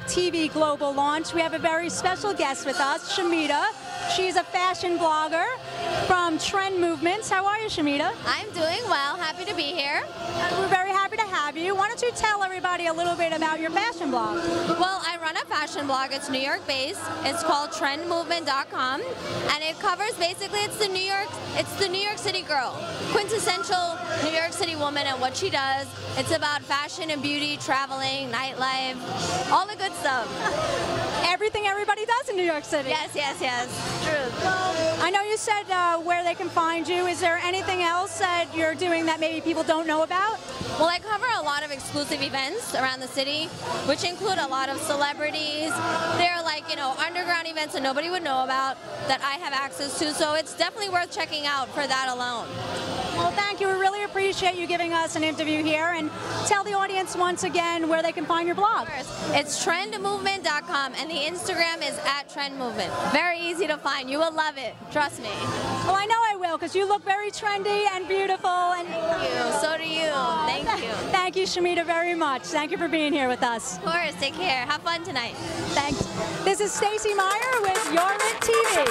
TV Global Launch. We have a very special guest with us, Shamita. She's a fashion blogger from Trend Movements. How are you, Shamita? I'm doing well. Happy to be here. We're very happy to have you. Why don't you tell everybody a little bit about your fashion blog? Well, I run a fashion blog. It's New York based. It's called trendmovement.com, and it covers basically it's the New York City girl, quintessential New York City woman and what she does. It's about fashion and beauty, traveling, nightlife, all the good stuff. Everything everybody does in New York City. Yes, yes, yes. True. Well, I know you said where they can find you. Is there anything else that you're doing that maybe people don't know about? Well, I cover a lot of exclusive events around the city, which include a lot of celebrities. They're like, you know, underground events that nobody would know about that I have access to. So it's definitely worth checking out for that alone. Well, thank you. We really appreciate you giving us an interview here. And tell the audience once again where they can find your blog. It's trendmovement.com, and the Instagram is @trendmovement. Very easy to find. You will love it. Trust me. Well, I know I will, because you look very trendy and beautiful. And thank you. So do you. Thank you. Thank you, Shamita, very much. Thank you for being here with us. Of course. Take care. Have fun tonight. Thanks. This is Stacey Meyer with Yorit TV.